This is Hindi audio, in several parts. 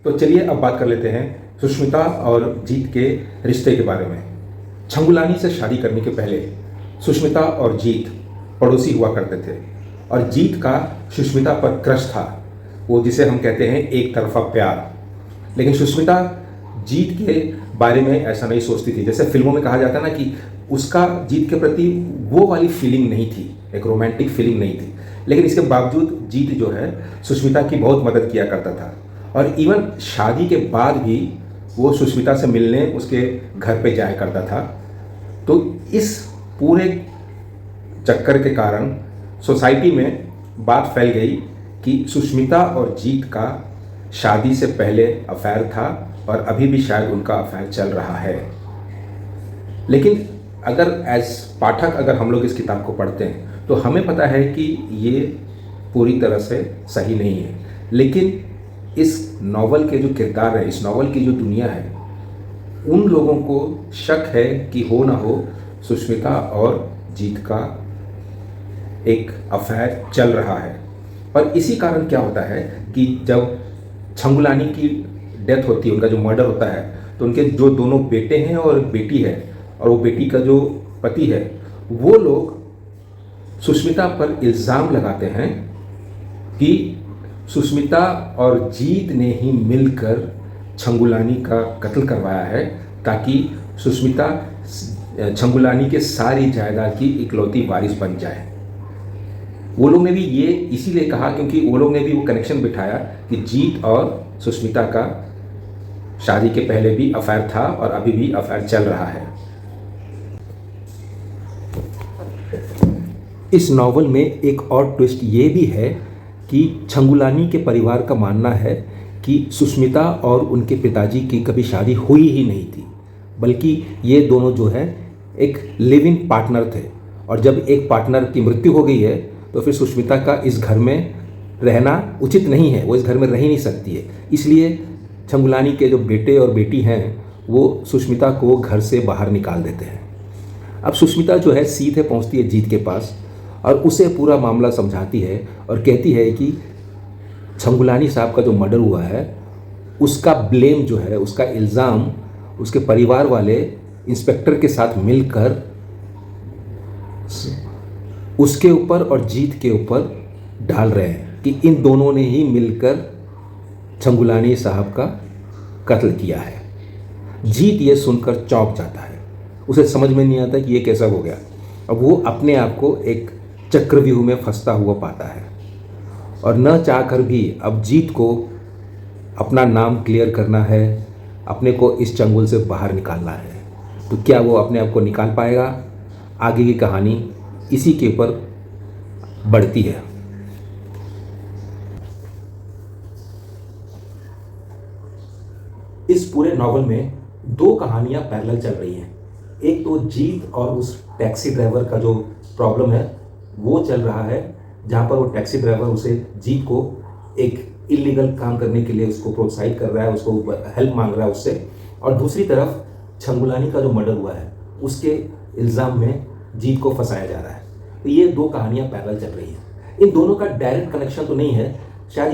तो चलिए अब बात कर लेते हैं सुष्मिता और जीत के रिश्ते के बारे में। छंगुलानी से शादी करने के पहले सुष्मिता और जीत पड़ोसी हुआ करते थे और जीत का सुष्मिता पर क्रश था, वो जिसे हम कहते हैं एक तरफा प्यार। लेकिन सुष्मिता जीत के बारे में ऐसा नहीं सोचती थी। जैसे फिल्मों में कहा जाता है ना कि उसका जीत के प्रति वो वाली फीलिंग नहीं थी, एक रोमांटिक फीलिंग नहीं थी। लेकिन इसके बावजूद जीत जो है सुष्मिता की बहुत मदद किया करता था और इवन शादी के बाद भी वो सुष्मिता से मिलने उसके घर पे जाया करता था। तो इस पूरे चक्कर के कारण सोसाइटी में बात फैल गई कि सुष्मिता और जीत का शादी से पहले अफेयर था और अभी भी शायद उनका अफेयर चल रहा है। लेकिन अगर एज पाठक अगर हम लोग इस किताब को पढ़ते हैं तो हमें पता है कि ये पूरी तरह से सही नहीं है। लेकिन इस नावल के जो किरदार है, इस नावल की जो दुनिया है, उन लोगों को शक है कि हो ना हो सुष्मिता और जीत का एक अफेयर चल रहा है। और इसी कारण क्या होता है कि जब छंगुलानी की डेथ होती है, उनका जो मर्डर होता है, तो उनके जो दोनों बेटे हैं और एक बेटी है, और वो बेटी का जो पति है, वो लोग सुष्मिता पर इल्ज़ाम लगाते हैं कि सुष्मिता और जीत ने ही मिलकर छंगुलानी का कत्ल करवाया है ताकि सुष्मिता छंगुलानी के सारी जायदाद की इकलौती वारिस बन जाए। वो लोग ने भी ये इसीलिए कहा क्योंकि वो लोग ने भी वो कनेक्शन बिठाया कि जीत और सुष्मिता का शादी के पहले भी अफेयर था और अभी भी अफेयर चल रहा है। इस नावल में एक और ट्विस्ट ये भी है कि छंगुलानी के परिवार का मानना है कि सुष्मिता और उनके पिताजी की कभी शादी हुई ही नहीं थी, बल्कि ये दोनों जो है एक लिव इन पार्टनर थे। और जब एक पार्टनर की मृत्यु हो गई है तो फिर सुष्मिता का इस घर में रहना उचित नहीं है, वो इस घर में रह ही नहीं सकती है। इसलिए छंगुलानी के जो बेटे और बेटी हैं वो सुष्मिता को घर से बाहर निकाल देते हैं। अब सुष्मिता जो है सीधे पहुंचती है जीत के पास और उसे पूरा मामला समझाती है और कहती है कि छंगुलानी साहब का जो मर्डर हुआ है उसका ब्लेम जो है, उसका इल्ज़ाम उसके परिवार वाले इंस्पेक्टर के साथ मिलकर उसके ऊपर और जीत के ऊपर डाल रहे हैं कि इन दोनों ने ही मिलकर छंगुलानी साहब का कत्ल किया है। जीत ये सुनकर चौंक जाता है, उसे समझ में नहीं आता कि ये कैसा हो गया। अब वो अपने आप को एक चक्रव्यूह में फंसता हुआ पाता है और न चाहकर भी अब जीत को अपना नाम क्लियर करना है, अपने को इस चंगुल से बाहर निकालना है। तो क्या वो अपने आप को निकाल पाएगा? आगे की कहानी इसी के ऊपर बढ़ती है। इस पूरे नावल में दो कहानियां पैरेलल चल रही हैं। एक तो जीत और उस टैक्सी ड्राइवर का जो प्रॉब्लम है वो चल रहा है, जहाँ पर वो टैक्सी ड्राइवर उसे जीत को एक इलीगल काम करने के लिए उसको प्रोत्साहित कर रहा है, उसको हेल्प मांग रहा है उससे। और दूसरी तरफ छंगुलानी का जो मर्डर हुआ है उसके इल्ज़ाम में जीत को फंसाया जा रहा है। तो ये दो कहानियाँ पैरेलल चल रही हैं। इन दोनों का डायरेक्ट कनेक्शन तो नहीं है, शायद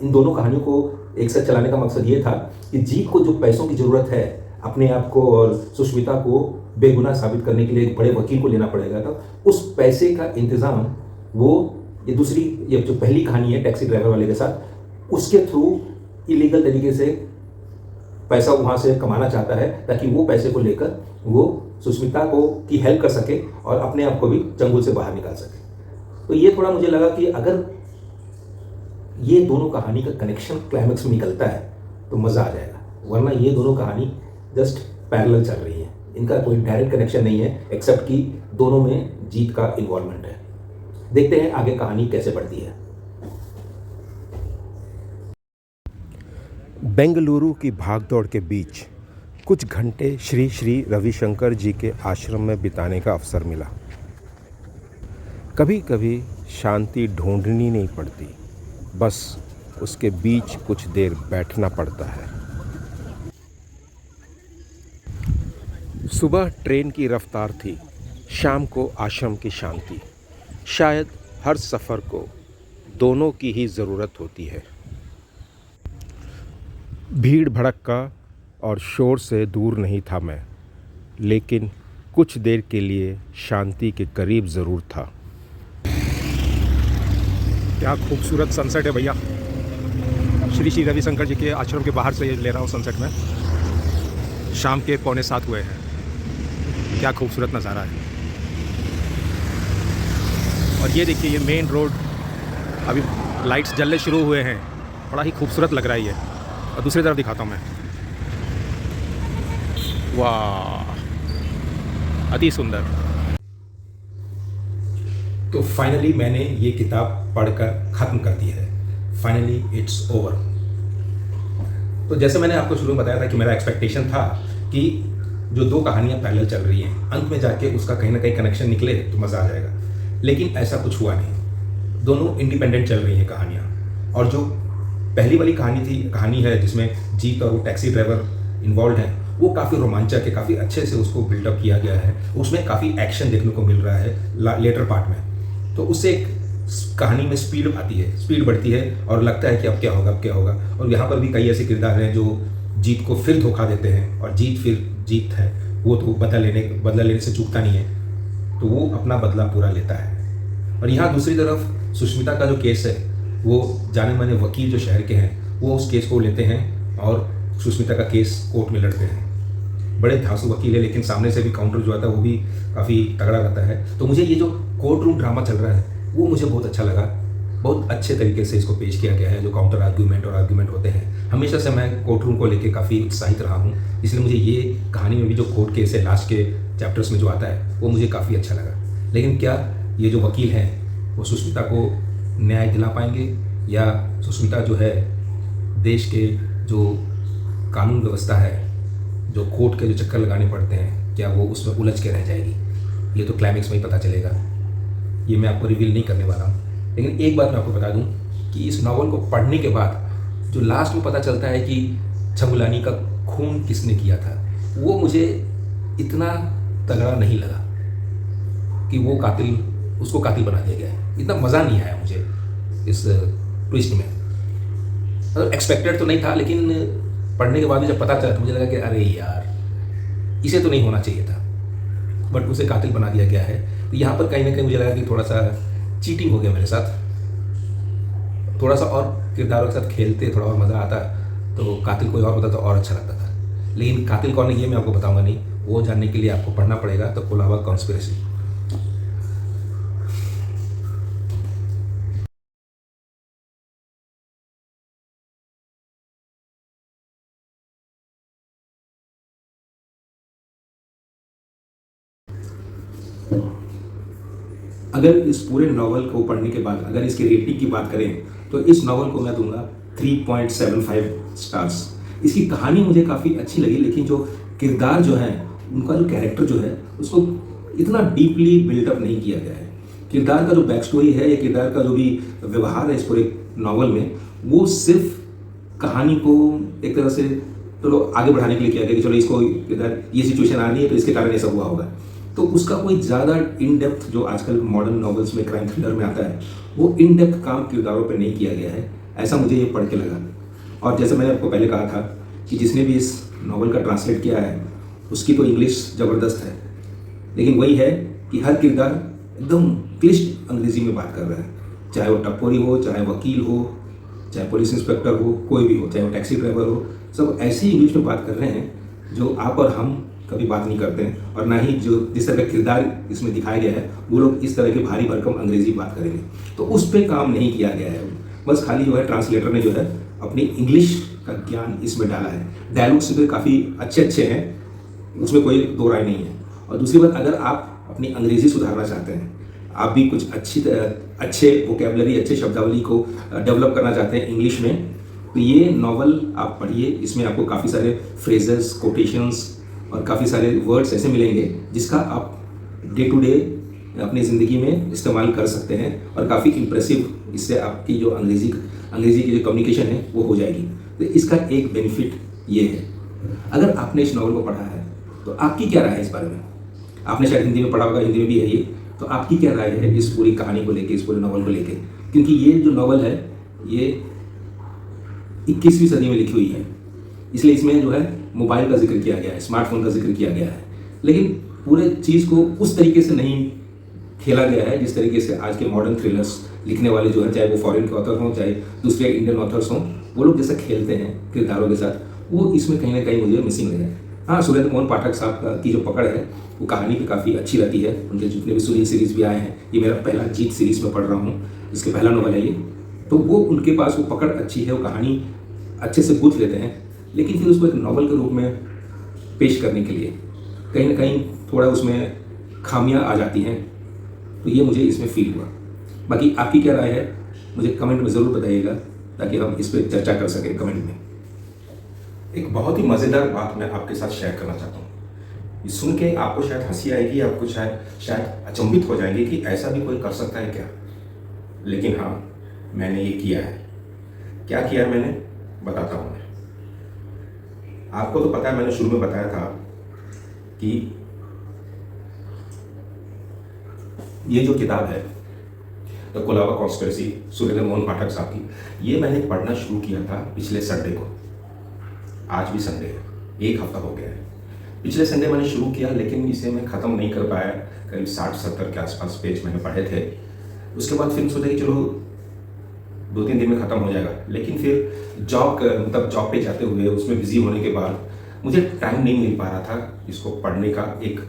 इन दोनों कहानियों को एक साथ चलाने का मकसद ये था कि जीत को जो पैसों की ज़रूरत है अपने आप को और सुष्मिता को बेगुनाह साबित करने के लिए एक बड़े वकील को लेना पड़ेगा, तो उस पैसे का इंतज़ाम वो ये जो पहली कहानी है टैक्सी ड्राइवर वाले के साथ, उसके थ्रू इलीगल तरीके से पैसा वहाँ से कमाना चाहता है ताकि वो पैसे को लेकर वो सुष्मिता को की हेल्प कर सके और अपने आप को भी चंगुल से बाहर निकाल सके। तो ये थोड़ा मुझे लगा कि अगर ये दोनों कहानी का कनेक्शन क्लाइमेक्स में निकलता है तो मज़ा आ जाएगा, वरना ये दोनों कहानी जस्ट पैरेलल चल रही है, इनका कोई डायरेक्ट कनेक्शन नहीं है एक्सेप्ट कि दोनों में जीत का इन्वॉल्वमेंट है। देखते हैं आगे कहानी कैसे बढ़ती है। बेंगलुरु की भागदौड़ के बीच कुछ घंटे श्री श्री रविशंकर जी के आश्रम में बिताने का अवसर मिला। कभी कभी शांति ढूंढनी नहीं पड़ती, बस उसके बीच कुछ देर बैठना पड़ता है। सुबह ट्रेन की रफ्तार थी, शाम को आश्रम की शांति। शायद हर सफ़र को दोनों की ही ज़रूरत होती है। भीड़ भड़क्का और शोर से दूर नहीं था मैं, लेकिन कुछ देर के लिए शांति के करीब ज़रूर था। क्या खूबसूरत सनसेट है भैया। श्री श्री रविशंकर जी के आश्रम के बाहर से ये ले रहा हूँ सनसेट में। शाम के 6:45 हुए हैं। क्या खूबसूरत नज़ारा है। और ये देखिए, ये मेन रोड, अभी लाइट्स जलने शुरू हुए हैं। बड़ा ही खूबसूरत लग रहा है ये। और दूसरी तरफ दिखाता हूँ मैं। वाह, अति सुंदर। तो फाइनली मैंने ये किताब पढ़कर ख़त्म कर दी है। Finally it's over. तो जैसे मैंने आपको शुरू में बताया था कि मेरा एक्सपेक्टेशन था कि जो दो कहानियाँ पैरेलल चल रही हैं, अंत में जाके उसका कहीं ना कहीं कनेक्शन निकले तो मज़ा आ जाएगा। लेकिन ऐसा कुछ हुआ नहीं। दोनों इंडिपेंडेंट चल रही हैं कहानियाँ। और जो पहली वाली कहानी है जिसमें जीत और वो टैक्सी ड्राइवर इन्वॉल्व हैं, वो काफ़ी रोमांचक है, काफ़ी अच्छे से उसको बिल्डअप किया गया है। उसमें काफ़ी एक्शन देखने को मिल रहा है लेटर पार्ट में। तो उससे एक कहानी में स्पीड आती है, स्पीड बढ़ती है और लगता है कि अब क्या होगा, अब क्या होगा। और यहाँ पर भी कई ऐसे किरदार हैं जो जीत को फिर धोखा देते हैं, और जीत है वो तो बदला लेने से चूकता नहीं है, तो वो अपना बदला पूरा लेता है। और यहाँ दूसरी तरफ सुष्मिता का जो केस है, वो जाने माने वकील जो शहर के हैं वो उस केस को लेते हैं और सुष्मिता का केस कोर्ट में लड़ते हैं। बड़े धांसू वकील है, लेकिन सामने से भी काउंटर जो आता है वो भी काफ़ी तगड़ा रहता है। तो मुझे ये जो कोर्ट रूम ड्रामा चल रहा है वो मुझे बहुत अच्छा लगा। बहुत अच्छे तरीके से इसको पेश किया गया है। जो काउंटर आर्ग्यूमेंट होते हैं, हमेशा से मैं कोर्ट रूम को लेकर काफ़ी उत्साहित रहा हूँ। इसलिए मुझे ये कहानी में भी जो कोर्ट केस है लास्ट के चैप्टर्स में जो आता है वो मुझे काफ़ी अच्छा लगा। लेकिन क्या ये जो वकील हैं वो सुष्मिता को न्याय दिला पाएंगे, या सुष्मिता जो है देश के जो कानून व्यवस्था है, जो कोर्ट के जो चक्कर लगाने पड़ते हैं, क्या वो उसमें उलझ के रह जाएगी? ये तो क्लाइमेक्स में ही पता चलेगा। ये मैं आपको रिवील नहीं करने वाला हूँ। लेकिन एक बात मैं आपको बता दूँ कि इस नावल को पढ़ने के बाद जो लास्ट में पता चलता है कि छंगुलानी का खून किसने किया था, वो मुझे इतना तगड़ा नहीं लगा कि वो उसको कातिल बना दिया गया है। इतना मज़ा नहीं आया मुझे इस ट्विस्ट में। मतलब एक्सपेक्टेड तो नहीं था, लेकिन पढ़ने के बाद जब पता चला तो मुझे लगा कि अरे यार, इसे तो नहीं होना चाहिए था, बट उसे कातिल बना दिया गया है। तो यहाँ पर कहीं ना कहीं मुझे लगा कि थोड़ा सा चीटिंग हो गया मेरे साथ। थोड़ा सा और किरदारों के साथ खेलते, थोड़ा और मज़ा आता, तो कातिल कोई और होता तो और अच्छा लगता था। लेकिन कातिल कौन है ये मैं आपको बताऊंगा नहीं, वो जानने के लिए आपको पढ़ना पड़ेगा। तो कोलाबा कॉन्स्पिरेसी। अगर इस पूरे नावल को पढ़ने के बाद अगर इसकी रेटिंग की बात करें तो इस नावल को मैं दूंगा 3.75 स्टार्स। इसकी कहानी मुझे काफ़ी अच्छी लगी, लेकिन जो किरदार जो है, उनका जो कैरेक्टर जो है, उसको इतना डीपली बिल्डअप नहीं किया गया है। किरदार का जो बैक स्टोरी है या किरदार का जो भी व्यवहार है इस पूरे नावल में, वो सिर्फ कहानी को एक तरह से चलो आगे बढ़ाने के लिए किया गया कि चलो इसको इधर ये सिचुएशन आ रही है तो इसके कारण ऐसा हुआ होगा। तो उसका कोई ज़्यादा इन डेप्थ जो आजकल मॉडर्न नॉवेल्स में क्राइम थ्रिलर में आता है, वो इन डेप्थ काम किरदारों पे नहीं किया गया है, ऐसा मुझे ये पढ़ के लगा। और जैसे मैंने आपको पहले कहा था कि जिसने भी इस नावल का ट्रांसलेट किया है उसकी तो इंग्लिश ज़बरदस्त है, लेकिन वही है कि हर किरदार एकदम क्लिष्ट अंग्रेज़ी में बात कर रहा है। चाहे वो टपोरी हो, चाहे वकील हो, चाहे पुलिस इंस्पेक्टर हो, कोई भी हो, चाहे वो टैक्सी ड्राइवर हो, सब ऐसी इंग्लिश में बात कर रहे हैं जो आप और हम कभी बात नहीं करते हैं। और ना ही जो जिस तरह का किरदार इसमें दिखाया गया है वो लोग इस तरह की भारी भरकम अंग्रेजी बात करेंगे। तो उस पर काम नहीं किया गया है। बस खाली जो है ट्रांसलेटर ने जो है अपनी इंग्लिश का ज्ञान इसमें डाला है। डायलॉग्स भी काफ़ी अच्छे हैं, उसमें कोई दो राय नहीं है। और दूसरी बात, अगर आप अपनी अंग्रेजी सुधारना चाहते हैं, आप भी कुछ अच्छे वोकेबलरी, अच्छे शब्दावली को डेवलप करना चाहते हैं इंग्लिश में, तो ये नावल आप पढ़िए। इसमें आपको काफ़ी सारे फ्रेजेस, कोटेशंस और काफ़ी सारे वर्ड्स ऐसे मिलेंगे जिसका आप डे टू डे अपनी ज़िंदगी में इस्तेमाल कर सकते हैं, और काफ़ी इम्प्रेसिव इससे आपकी जो अंग्रेज़ी की जो कम्युनिकेशन है वो हो जाएगी। तो इसका एक बेनिफिट ये है। अगर आपने इस नावल को पढ़ा है तो आपकी क्या राय है इस बारे में? आपने शायद हिंदी में पढ़ा होगा, हिंदी में भी है ये, तो आपकी क्या राय है इस पूरी कहानी को लेके, इस पूरे नावल को लेके? क्योंकि ये जो नावल है ये 21वीं सदी में लिखी हुई है, इसलिए इसमें जो है मोबाइल का जिक्र किया गया है, स्मार्टफोन का जिक्र किया गया है, लेकिन पूरे चीज़ को उस तरीके से नहीं खेला गया है जिस तरीके से आज के मॉडर्न थ्रिलर्स लिखने वाले जो हैं, चाहे वो फॉरेन के ऑथर हों चाहे दूसरे इंडियन ऑथर्स हों, वो लोग जैसा खेलते हैं किरदारों के साथ, वो इसमें कहीं ना कहीं मुझे मिसिंग लगे। हाँ, सुरेंद्र मोहन पाठक साहब की जो पकड़ है वो कहानी पे काफ़ी अच्छी रहती है। उनके जितने भी सुरीन सीरीज़ भी आए हैं, ये मेरा पहला जीत सीरीज़ में पढ़ रहा हूँ, इसके पहला नॉवल है ये, तो वो उनके पास वो पकड़ अच्छी है, वो कहानी अच्छे से गूंथ लेते हैं, लेकिन फिर उसको एक नॉवल के रूप में पेश करने के लिए कहीं ना कहीं थोड़ा उसमें खामियां आ जाती हैं, तो ये मुझे इसमें फील हुआ। बाकी आपकी क्या राय है मुझे कमेंट में ज़रूर बताइएगा, ताकि हम इस पर चर्चा कर सकें कमेंट में। एक बहुत ही मज़ेदार बात मैं आपके साथ शेयर करना चाहता हूँ। ये सुन के आपको शायद हंसी आएगी, आपको शायद अचंभित हो जाएंगे कि ऐसा भी कोई कर सकता है क्या, लेकिन हाँ, मैंने ये किया है। क्या किया है मैंने, बताता हूँ मैं आपको। तो पता है, मैंने शुरू में बताया था कि ये जो किताब है द कोलाबा कॉन्स्पिरेसी, सुरेंद्र मोहन पाठक साहब की, ये मैंने पढ़ना शुरू किया था पिछले संडे को। आज भी संडे है, एक हफ्ता हो गया है। पिछले संडे मैंने शुरू किया, लेकिन इसे मैं ख़त्म नहीं कर पाया। करीब 60-70 के आसपास पेज मैंने पढ़े थे। उसके बाद फिर सोचा कि चलो 2-3 दिन में ख़त्म हो जाएगा, लेकिन फिर जॉब पे जाते हुए उसमें बिजी होने के बाद मुझे टाइम नहीं मिल पा रहा था इसको पढ़ने का। एक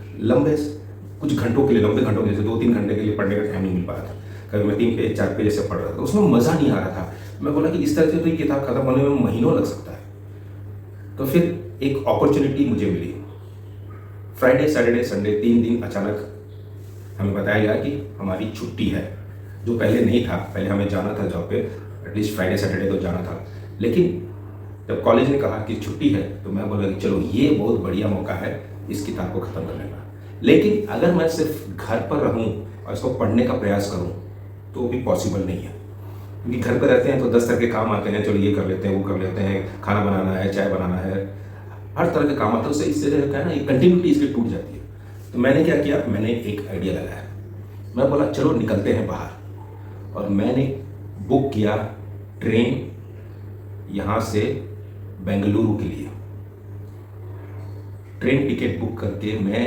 कुछ घंटों के लिए, लंबे घंटों के लिए, 2-3 घंटे के लिए पढ़ने का टाइम नहीं मिल पा रहा था। कभी मैं 3 पेज 4 पेज ऐसे पढ़ रहा था, उसमें मज़ा नहीं आ रहा था। मैं बोला कि इस तरह से तो ये किताब खत्म होने में महीनों लग सकता है। तो फिर एक अपॉर्चुनिटी मुझे मिली। फ्राइडे, सैटरडे, संडे 3 दिन अचानक हमें बताया गया कि हमारी छुट्टी है, जो पहले नहीं था। पहले हमें जाना था जॉब पे, एटलीस्ट फ्राइडे सैटरडे तो जाना था, लेकिन जब कॉलेज ने कहा कि छुट्टी है तो मैं बोला कि चलो ये बहुत बढ़िया मौका है इस किताब को ख़त्म करने का। लेकिन अगर मैं सिर्फ घर पर रहूं और इसको पढ़ने का प्रयास करूं तो भी पॉसिबल नहीं है, क्योंकि घर पर रहते हैं तो 10 तरह के काम आते हैं। चलो ये कर लेते हैं, वो कर लेते हैं, खाना बनाना है, चाय बनाना है, हर तरह के काम आते हैं। उससे इससे जो है ना, ये कंटिन्यूटी इसकी टूट जाती है। तो मैंने क्या किया, मैंने एक आइडिया लगाया। मैं बोला चलो निकलते हैं बाहर, और मैंने बुक किया ट्रेन यहाँ से बेंगलुरु के लिए। ट्रेन टिकट बुक करके मैं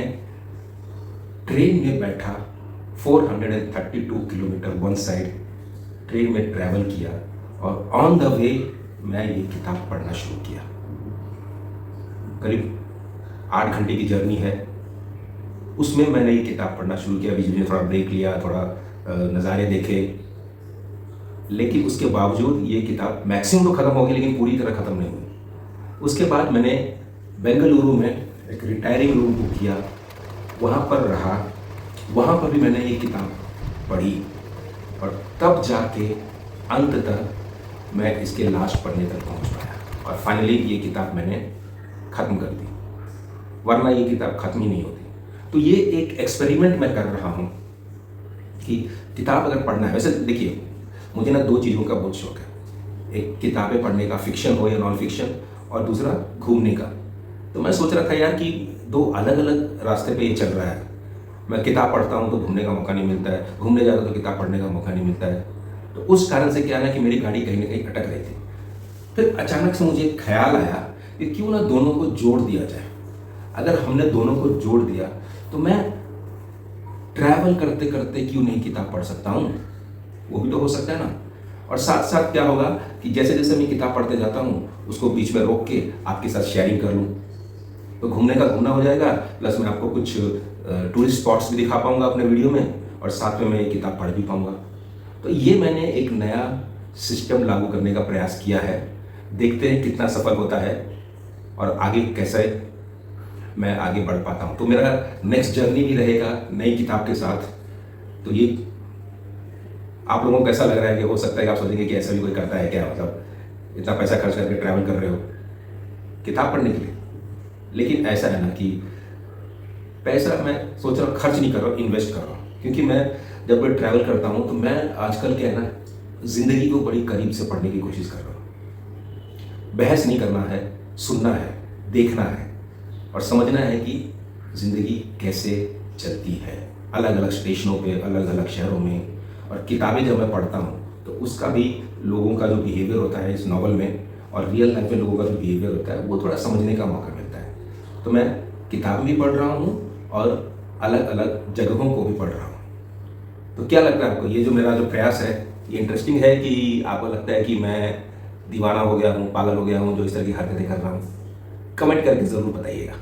ट्रेन में बैठा, 432 किलोमीटर वन साइड ट्रेन में ट्रैवल किया, और ऑन द वे मैं ये किताब पढ़ना शुरू किया। करीब 8 घंटे की जर्नी है, उसमें मैंने ये किताब पढ़ना शुरू किया। बीच में थोड़ा ब्रेक लिया, थोड़ा नज़ारे देखे, लेकिन उसके बावजूद ये किताब मैक्सिमम तो ख़त्म हो गई, लेकिन पूरी तरह ख़त्म नहीं हुई। उसके बाद मैंने बेंगलुरु में एक रिटायरिंग रूम बुक किया, वहाँ पर रहा। वहाँ पर भी मैंने ये किताब पढ़ी, और तब जाके अंततः मैं इसके लास्ट पढ़ने तक पहुँच पाया, और फाइनली ये किताब मैंने ख़त्म कर दी, वरना ये किताब ख़त्म ही नहीं होती। तो ये एक एक्सपेरिमेंट मैं कर रहा हूँ कि किताब अगर पढ़ना है, वैसे देखिए मुझे ना 2 चीज़ों का बहुत शौक है। एक किताबें पढ़ने का, फिक्शन हो या नॉन फिक्शन, और दूसरा घूमने का। तो मैं सोच रहा था यार कि 2 अलग अलग रास्ते पे ये चल रहा है। मैं किताब पढ़ता हूँ तो घूमने का मौका नहीं मिलता है, घूमने जाता तो किताब पढ़ने का मौका नहीं मिलता है। तो उस कारण से क्या ना कि मेरी गाड़ी कहीं ना कहीं अटक रही थी। फिर अचानक से मुझे ख्याल आया कि क्यों ना दोनों को जोड़ दिया जाए। अगर हमने दोनों को जोड़ दिया तो मैं ट्रैवल करते करते क्यों नहीं किताब पढ़ सकता हूँ, वो भी तो हो सकता है ना। और साथ साथ क्या होगा कि जैसे जैसे मैं किताब पढ़ते जाता हूँ उसको बीच में रोक के आपके साथ शेयरिंग कर लूँ, तो घूमने का घूमना हो जाएगा, प्लस मैं आपको कुछ टूरिस्ट स्पॉट्स भी दिखा पाऊँगा अपने वीडियो में, और साथ में मैं ये किताब पढ़ भी पाऊँगा। तो ये मैंने एक नया सिस्टम लागू करने का प्रयास किया है। देखते हैं कितना सफल होता है और आगे कैसे मैं आगे बढ़ पाता हूँ। तो मेरा नेक्स्ट जर्नी भी रहेगा नई किताब के साथ। तो ये आप लोगों को कैसा लग रहा है? कि हो सकता है कि आप सोचेंगे कि ऐसा भी कोई करता है क्या, मतलब इतना पैसा खर्च करके ट्रैवल कर रहे हो किताब पढ़ने के लिए। लेकिन ऐसा है ना कि पैसा मैं सोच रहा हूँ खर्च नहीं कर रहा हूँ, इन्वेस्ट कर रहा हूँ। क्योंकि मैं जब मैं ट्रैवल करता हूँ तो मैं आजकल क्या है ना, ज़िंदगी को बड़ी करीब से पढ़ने की कोशिश कर रहा हूँ। बहस नहीं करना है, सुनना है, देखना है और समझना है कि ज़िंदगी कैसे चलती है अलग अलग स्टेशनों पे, अलग अलग शहरों में। और किताबें जब मैं पढ़ता हूँ तो उसका भी लोगों का जो बिहेवियर होता है इस नॉवल में, और रियल लाइफ में लोगों का जो बिहेवियर होता है वो थोड़ा समझने का मौका मिलता है। तो मैं किताब भी पढ़ रहा हूँ और अलग अलग जगहों को भी पढ़ रहा हूँ। तो क्या लगता है आपको, ये जो मेरा जो प्रयास है ये इंटरेस्टिंग है कि आपको लगता है कि मैं दीवाना हो गया हूँ, पागल हो गया हूँ जो इस तरह की हरकतें कर रहा हूँ? कमेंट करके ज़रूर बताइएगा।